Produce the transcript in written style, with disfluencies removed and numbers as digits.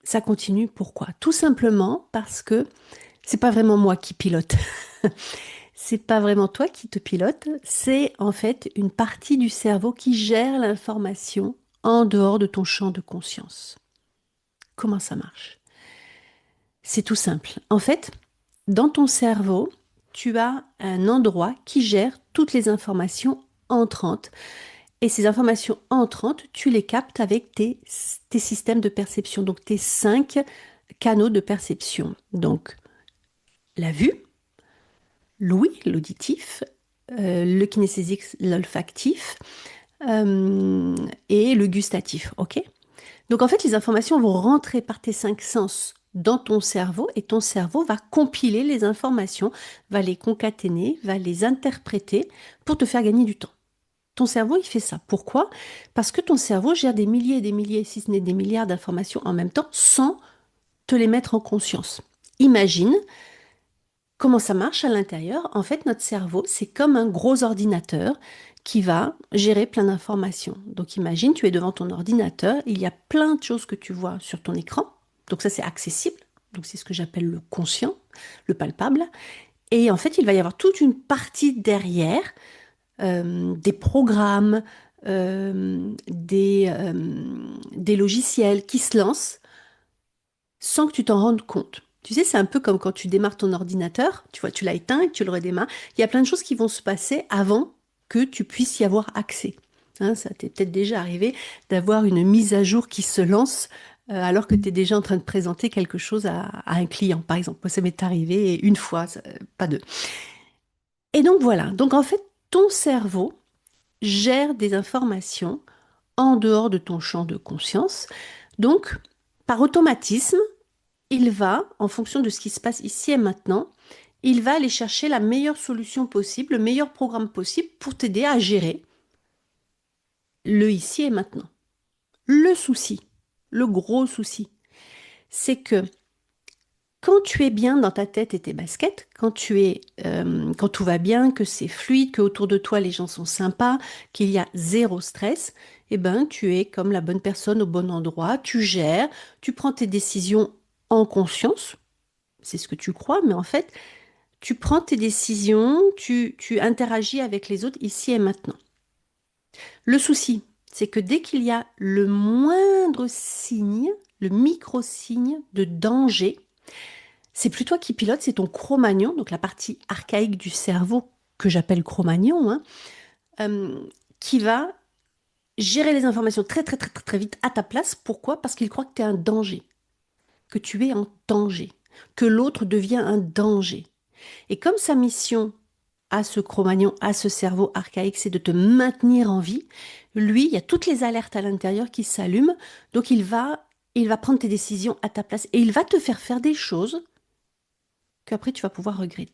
ça continue. Pourquoi? Tout simplement parce que c'est pas vraiment moi qui pilote. C'est pas vraiment toi qui te pilote, c'est en fait une partie du cerveau qui gère l'information en dehors de ton champ de conscience. Comment ça marche? C'est tout simple. En fait, dans ton cerveau, tu as un endroit qui gère toutes les informations entrantes. Et ces informations entrantes, tu les captes avec tes systèmes de perception, donc tes 5 canaux de perception. Donc, la vue, l'ouïe, l'auditif, le kinesthésique, l'olfactif et le gustatif. Ok? Donc en fait, les informations vont rentrer par tes 5 sens dans ton cerveau et ton cerveau va compiler les informations, va les concaténer, va les interpréter pour te faire gagner du temps. Ton cerveau, il fait ça. Pourquoi? Parce que ton cerveau gère des milliers et des milliers, si ce n'est des milliards d'informations en même temps, sans te les mettre en conscience. Imagine comment ça marche à l'intérieur. En fait, notre cerveau, c'est comme un gros ordinateur qui va gérer plein d'informations. Donc imagine, tu es devant ton ordinateur, il y a plein de choses que tu vois sur ton écran. Donc ça, c'est accessible. Donc c'est ce que j'appelle le conscient, le palpable. Et en fait, il va y avoir toute une partie derrière, des programmes, des logiciels qui se lancent sans que tu t'en rendes compte. Tu sais, c'est un peu comme quand tu démarres ton ordinateur, tu vois, tu l'as éteint et que tu le redémarres. Il y a plein de choses qui vont se passer avant que tu puisses y avoir accès. Hein, ça t'est peut-être déjà arrivé d'avoir une mise à jour qui se lance alors que tu es déjà en train de présenter quelque chose à un client, par exemple. Moi, ça m'est arrivé une fois, pas deux. Et donc voilà, donc en fait, ton cerveau gère des informations en dehors de ton champ de conscience. Donc, par automatisme, il va, en fonction de ce qui se passe ici et maintenant, il va aller chercher la meilleure solution possible, le meilleur programme possible pour t'aider à gérer le ici et maintenant. Le souci, le gros souci, c'est que quand tu es bien dans ta tête et tes baskets, quand tout va bien, que c'est fluide, que autour de toi les gens sont sympas, qu'il y a zéro stress, eh ben tu es comme la bonne personne au bon endroit, tu gères, tu prends tes décisions en conscience, c'est ce que tu crois, mais en fait tu prends tes décisions, tu interagis avec les autres ici et maintenant. Le souci, c'est que dès qu'il y a le moindre signe, le micro-signe de danger, c'est plus toi qui pilote, c'est ton cro-magnon, donc la partie archaïque du cerveau que j'appelle cro-magnon, hein, euh, qui va gérer les informations très très très très très vite à ta place. Pourquoi? Parce qu'il croit que tu es un danger, que tu es en danger, que l'autre devient un danger. Et comme sa mission à ce Cro-Magnon, à ce cerveau archaïque, c'est de te maintenir en vie, lui, il y a toutes les alertes à l'intérieur qui s'allument, donc il va prendre tes décisions à ta place et il va te faire faire des choses qu'après tu vas pouvoir regretter.